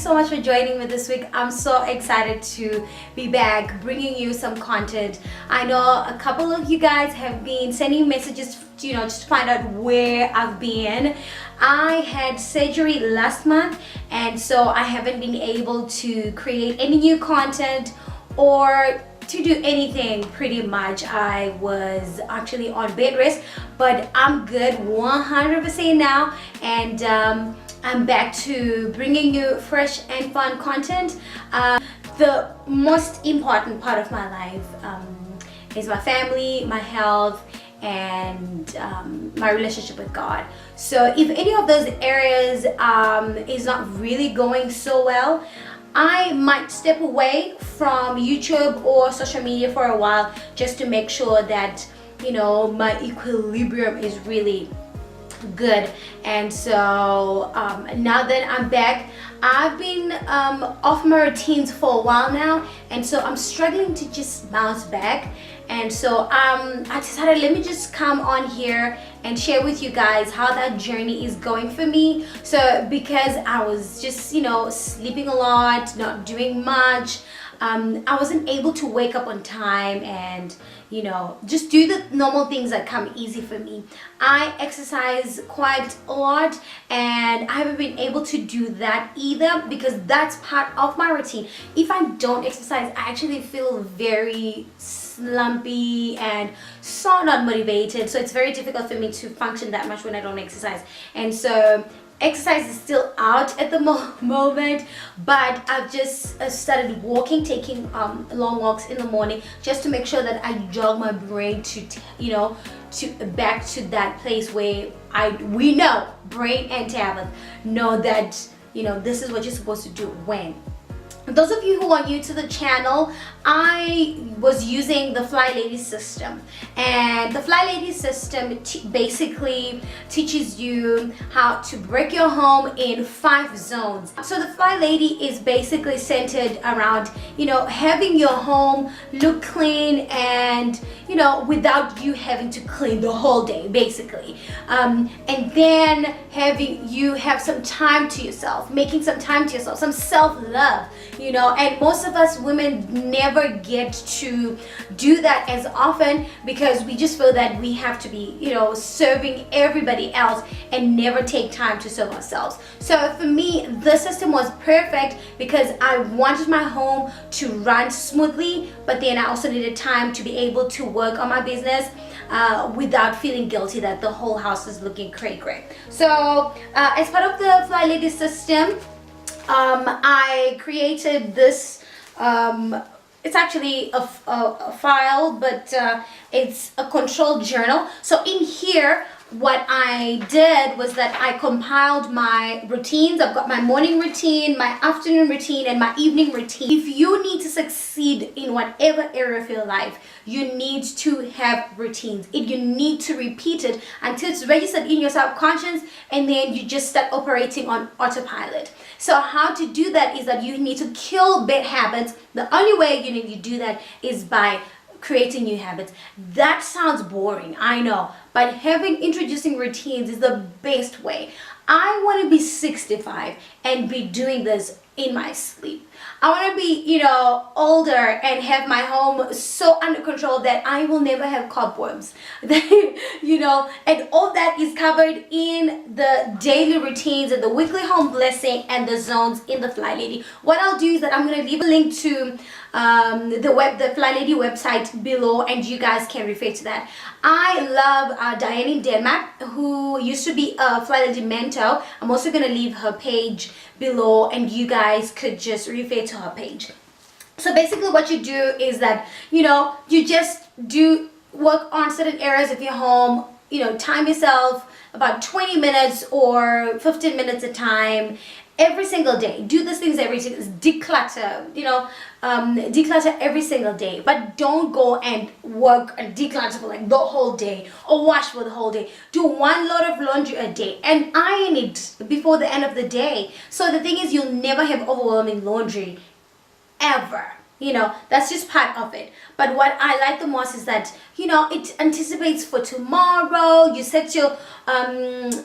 so much for joining me this week. I'm so excited to be back bringing you some content. I know a couple of you guys have been sending messages, just to find out where I've been. I had surgery last month, and so I haven't been able to create any new content or to do anything pretty much. I was actually on bed rest, but I'm good 100% now, and I'm back to bringing you fresh and fun content. The most important part of my life is my family, my health, and my relationship with God. So if any of those areas is not really going so well, I might step away from YouTube or social media for a while just to make sure that my equilibrium is really good. And so now that I'm back, I've been off my routines for a while now, and so I'm struggling to just bounce back. And so I decided, let me just come on here and share with you guys how that journey is going for me. So because I was just sleeping a lot, not doing much, I wasn't able to wake up on time and just do the normal things that come easy for me. I exercise quite a lot, and I haven't been able to do that either because that's part of my routine. If I don't exercise, I actually feel very slumpy and so not motivated. So it's very difficult for me to function that much when I don't exercise. And so exercise is still out at the moment, but I've just started walking, taking long walks in the morning just to make sure that I jog my brain to back to that place where we know, brain and Tabeth know that this is what you're supposed to do when. Those of you who are new to the channel, I was using the FLYLADY system, and the FLYLADY system basically teaches you how to break your home in 5 zones. So the FLYLADY is basically centered around having your home look clean and without you having to clean the whole day basically, and then having you have some time to yourself, making some time to yourself, some self-love, and most of us women never get to do that as often because we just feel that we have to be serving everybody else and never take time to serve ourselves. So for me, the system was perfect because I wanted my home to run smoothly, but then I also needed time to be able to work on my business without feeling guilty that the whole house is looking cray-cray. So as part of the FLYLADY system, I created this, it's actually a file, but it's a controlled journal. So in here, what I did was that I compiled my routines. I've got my morning routine, my afternoon routine, and my evening routine. If you need to succeed in whatever area of your life, you need to have routines. You need to repeat it until it's registered in your subconscious, and then you just start operating on autopilot. So how to do that is that you need to kill bad habits. The only way you need to do that is by creating new habits. That sounds boring, I know, but introducing routines is the best way. I want to be 65 and be doing this in my sleep. I want to be older and have my home so under control that I will never have cobwebs. And all that is covered in the daily routines and the weekly home blessing and the zones in the FLYLADY. What I'll do is that I'm going to leave a link to the FLYLADY website below, and you guys can refer to that. I love Diane in Denmark, who used to be a FLYLADY mentor. I'm also going to leave her page below, and you guys could just refer to her page. So basically what you do is that you just do work on certain areas of your home, time yourself about 20 minutes or 15 minutes a time every single day. Do these things every single day. Declutter, declutter every single day, but don't go and work and declutter for like the whole day or wash for the whole day. Do 1 load of laundry a day and iron it before the end of the day. So the thing is, you'll never have overwhelming laundry ever. You know, that's just part of it. But what I like the most is that, you know, it anticipates for tomorrow. You set your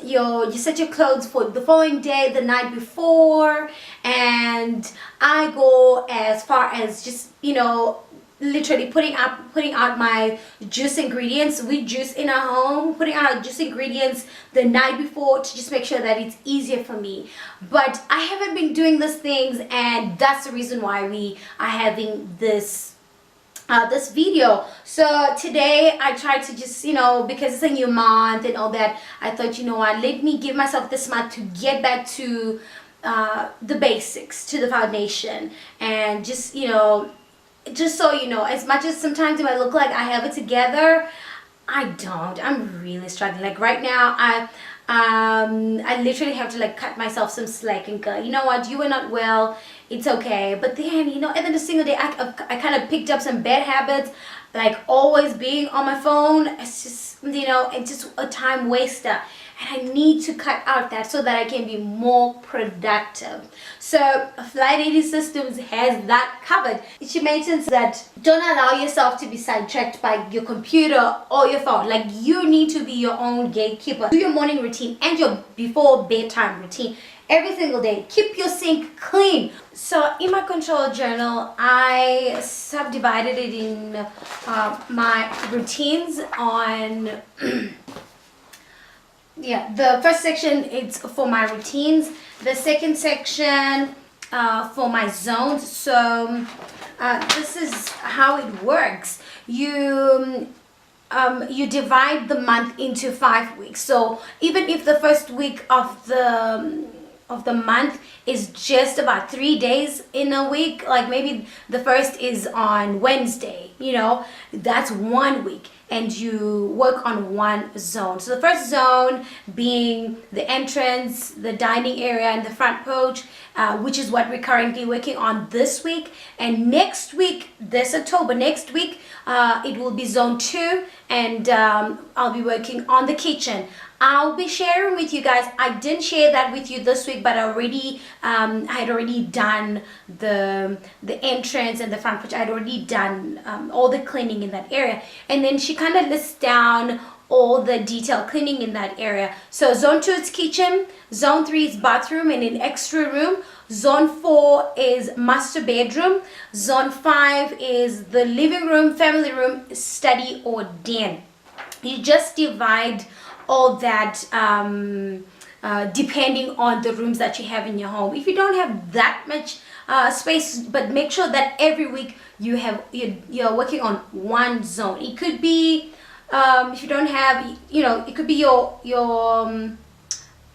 you set your clothes for the following day, the night before. And I go as far as just, you know, literally putting out my juice ingredients. We juice in our home, putting out juice ingredients the night before to just make sure that it's easier for me. But I haven't been doing these things, and that's the reason why we are having this this video. So today I tried to just, you know, because it's a new month and all that, I thought, you know what, let me give myself this month to get back to the basics, to the foundation, and just, you know, just so you know, as much as sometimes it might look like I have it together, I don't. I'm really struggling. Like right now, I literally have to like cut myself some slack and go, you know what, you were not well, it's okay. But then, you know, and then a single day I kind of picked up some bad habits, like always being on my phone. It's just, you know, it's just a time waster. And I need to cut out that so that I can be more productive. So FLYLADY Systems has that covered. She mentions that don't allow yourself to be sidetracked by your computer or your phone. Like, you need to be your own gatekeeper. Do your morning routine and your before bedtime routine every single day. Keep your sink clean. So in my control journal, I subdivided it in my routines on yeah, the first section it's for my routines, the second section for my zones. So this is how it works. You divide the month into 5 weeks. So even if the first week of the month is just about 3 days in a week, like maybe the first is on Wednesday, you know, that's 1 week, and you work on one zone. So the first zone being the entrance, the dining area, and the front porch, which is what we're currently working on this week. And next week, this October, next week, it will be zone 2, and I'll be working on the kitchen. I'll be sharing with you guys. I didn't share that with you this week, but I had already done the entrance and the front porch. I had already done all the cleaning in that area, and then she kind of lists down all the detailed cleaning in that area. So zone 2 is kitchen, zone 3 is bathroom and an extra room, zone 4 is master bedroom, zone 5 is the living room, family room, study, or den. You just divide all that depending on the rooms that you have in your home. If you don't have that much space, but make sure that every week you're working on one zone. It could be if you don't have, you know, it could be your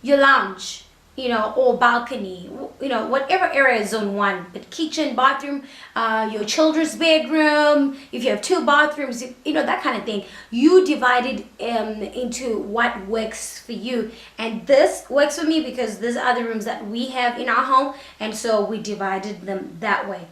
lounge, you know, or balcony, you know, whatever area is zone 1. But kitchen, bathroom, your children's bedroom, if you have 2 bathrooms, you know, that kind of thing. You divide it into what works for you, and this works for me because these are the rooms that we have in our home, and so we divided them that way.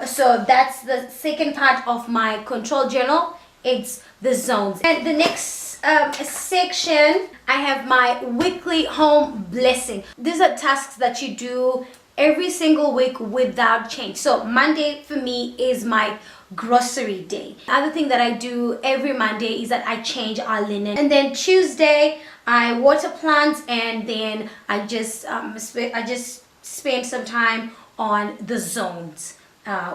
So that's the second part of my control journal. It's the zones. And the next section, I have my weekly home blessing. These are tasks that you do every single week without change. So Monday for me is my grocery day. The other thing that I do every Monday is that I change our linen, and then Tuesday I water plants, and then I just spend some time on the zones.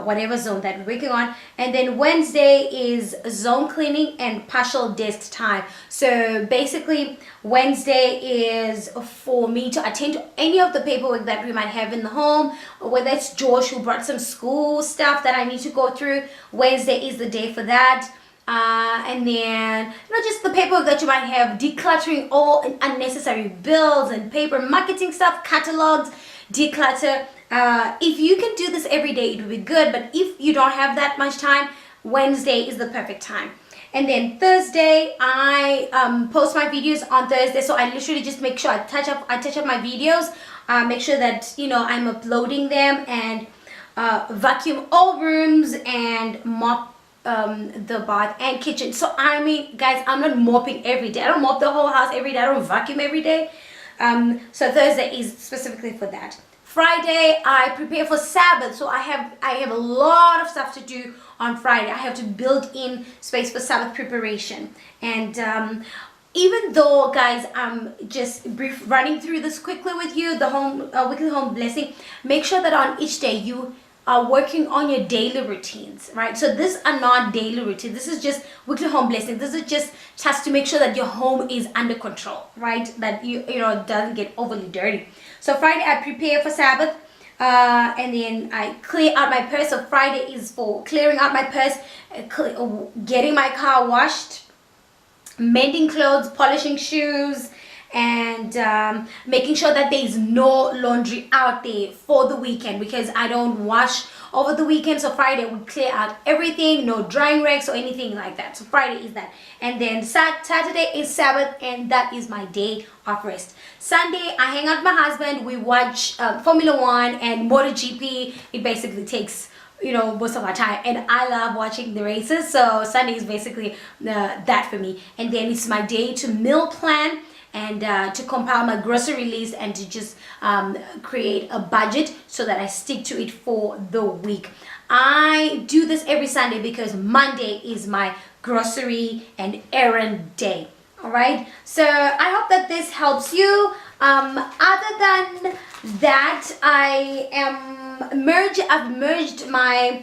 Whatever zone that we're working on. And then Wednesday is zone cleaning and partial desk time. So basically Wednesday is for me to attend to any of the paperwork that we might have in the home, whether it's George who brought some school stuff that I need to go through. Wednesday is the day for that. And then, you know, just the paperwork that you might have, decluttering all unnecessary bills and paper, marketing stuff, catalogs, declutter. If you can do this every day, it would be good, but if you don't have that much time, Wednesday is the perfect time. And then Thursday, I post my videos on Thursday, so I literally just make sure I touch up my videos, make sure that, you know, I'm uploading them, and vacuum all rooms and mop the bath and kitchen. So I mean, guys, I'm not mopping every day. I don't mop the whole house every day. I don't vacuum every day. So Thursday is specifically for that. Friday I prepare for Sabbath, so I have a lot of stuff to do on Friday. I have to build in space for Sabbath preparation. And even though, guys, I'm just running through this quickly with you, the weekly home blessing, make sure that on each day you are working on your daily routines, right? So these are not daily routines. This is just weekly home blessing. This is just to make sure that your home is under control, right? That you know doesn't get overly dirty. So Friday I prepare for Sabbath, and then I clear out my purse. So Friday is for clearing out my purse, getting my car washed, mending clothes, polishing shoes, and making sure that there is no laundry out there for the weekend, because I don't wash over the weekend. So Friday we clear out everything, no drying racks or anything like that. So Friday is that. And then Saturday is Sabbath, and that is my day of rest. Sunday I hang out with my husband. We watch Formula 1 and MotoGP. It basically takes most of our time, and I love watching the races. So Sunday is basically that for me. And then it's my day to meal plan and to compile my grocery list and to just create a budget so that I stick to it for the week. I do this every Sunday because Monday is my grocery and errand day. All right, so I hope that this helps you. Other than that, I've merged my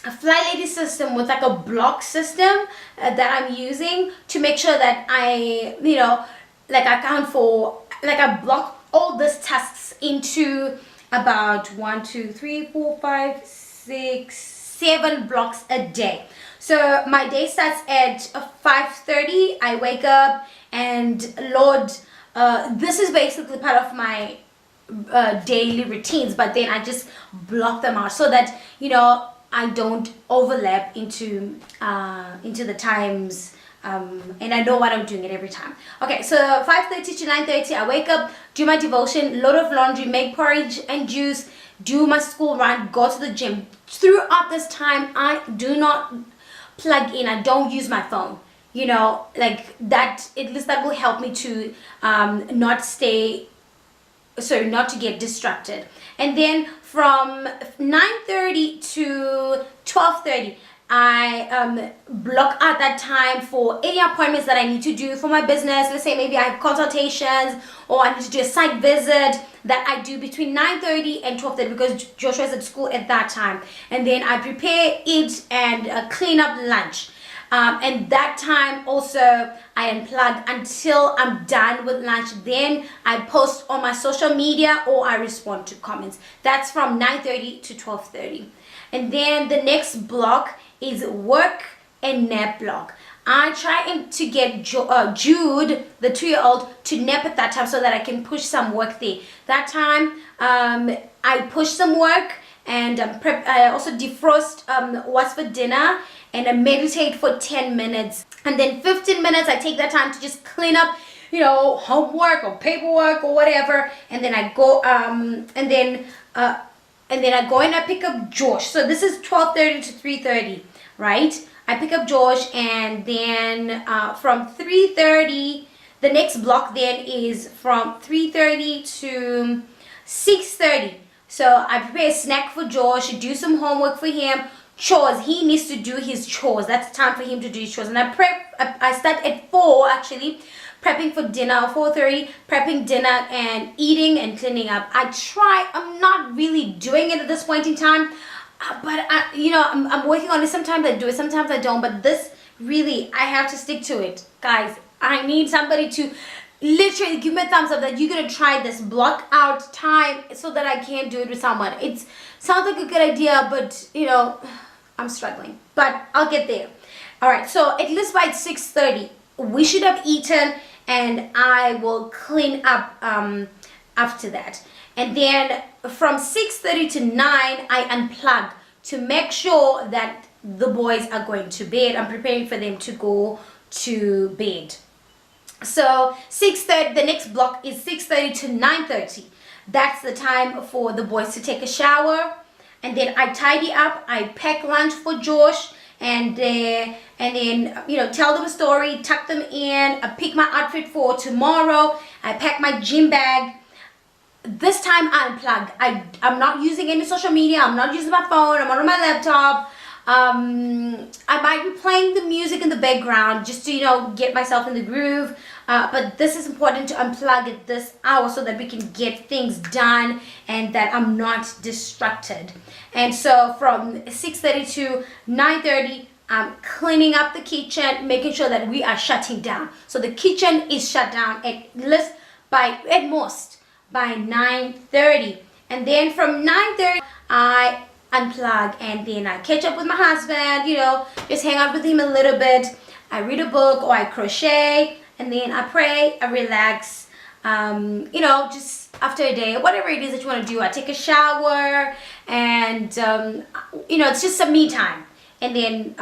FLYLADY system with like a block system that I'm using to make sure that I account for, like, I block all these tasks into about 1, 2, 3, 4, 5, 6, 7 blocks a day. So my day starts at 5:30. I wake up, and Lord, this is basically part of my daily routines, but then I just block them out so that I don't overlap into the times, and I know what I'm doing it every time. Okay, so 5:30 to 9:30 I wake up, do my devotion, load of laundry, make porridge and juice, do my school run, go to the gym. Throughout this time I do not plug in, I don't use my phone, like that. At least that will help me to not to get distracted. And then from 9:30 to 12:30 I block out that time for any appointments that I need to do for my business. Let's say maybe I have consultations or I need to do a site visit, that I do between 9:30 and 12:30 because Joshua is at school at that time. And then I prepare, eat, and clean up lunch. And that time also I unplug until I'm done with lunch. Then I post on my social media or I respond to comments. That's from 9:30 to 12:30. And then the next block is work and nap block. I try to get Jude, the 2-year-old, to nap at that time so that I can push some work there. That time I push some work and I also defrost what's for dinner, and I meditate for 10 minutes. And then 15 minutes I take that time to just clean up homework or paperwork or whatever. And then I go and then I go and I pick up Josh. So this is 12:30 to 3:30, right? I pick up Josh, and then from 3:30 the next block then is from 3:30 to 6:30. So I prepare a snack for Josh, do some homework for him, chores. He needs to do his chores. That's time for him to do his chores. And I start at 4 actually, prepping for dinner. 4:30, prepping dinner and eating and cleaning up. I'm not really doing it at this point in time, but I'm working on it. Sometimes I do it, sometimes I don't, but this really, I have to stick to it. Guys, I need somebody to literally give me a thumbs up that you're gonna try this, block out time so that I can do it with someone. It sounds like a good idea, but I'm struggling, but I'll get there. All right, so at least by 6:30 we should have eaten, and I will clean up after that. And then from 6:30 to 9 I unplug to make sure that the boys are going to bed. I'm preparing for them to go to bed. So 6:30, the next block is 6:30 to 9:30. That's the time for the boys to take a shower, and then I tidy up. I pack lunch for Josh, and then tell them a story, tuck them in. I pick my outfit for tomorrow. I pack my gym bag. this time I unplug. I'm not using any social media. I'm not using my phone. I'm not on my laptop. I might be playing the music in the background just to, you know, get myself in the groove. But this is important to unplug at this hour so that we can get things done and that I'm not distracted. And so from 6:30 to 9:30, I'm cleaning up the kitchen, making sure that we are shutting down. So the kitchen is shut down at most by 9:30. And then from 9:30, I unplug and then I catch up with my husband, you know, just hang out with him a little bit. I read a book or I crochet, and then I pray, I relax, you know, just after a day, whatever it is that you want to do. I take a shower and, you know, it's just some me time. And then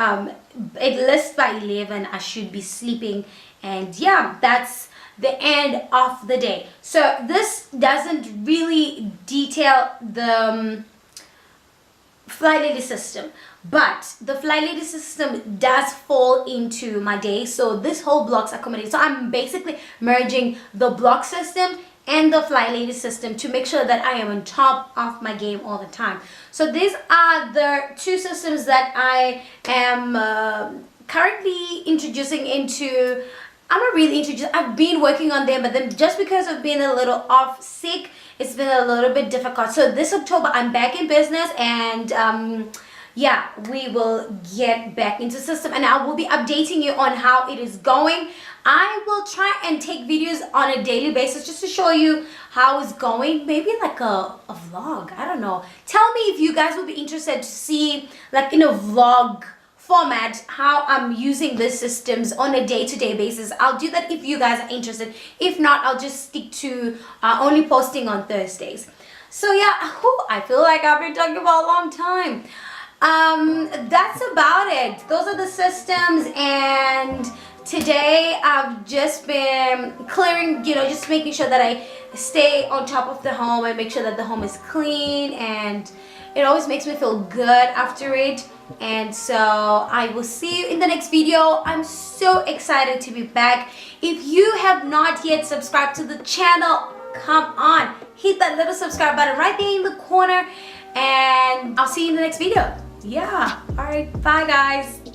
at least by 11, I should be sleeping. And yeah, that's the end of the day. So this doesn't really detail the FLYLADY system, but the FLYLADY system does fall into my day. So this whole block's accommodated. So I'm basically merging the block system and the FLYLADY system to make sure that I am on top of my game all the time. So these are the two systems that I am currently introducing into. I'm not really introduced. I've been working on them, but then just because of being a little off sick, it's been a little bit difficult. So this October, I'm back in business, and yeah, we will get back into system, and I will be updating you on how it is going. I will try and take videos on a daily basis just to show you how it's going. Maybe like a vlog. I don't know. Tell me if you guys will be interested to see, like in a vlog format, how I'm using the systems on a day-to-day basis. I'll do that if you guys are interested. If not, I'll just stick to only posting on Thursdays. So yeah, I feel like I've been talking about a long time. That's about it. Those are the systems, and today I've just been clearing, you know, just making sure that I stay on top of the home and make sure that the home is clean, and it always makes me feel good after it. And so I will see you in the next video. I'm so excited to be back. If you have not yet subscribed to the channel, come on, hit that little subscribe button right there in the corner, and I'll see you in the next video. Yeah, all right, bye guys.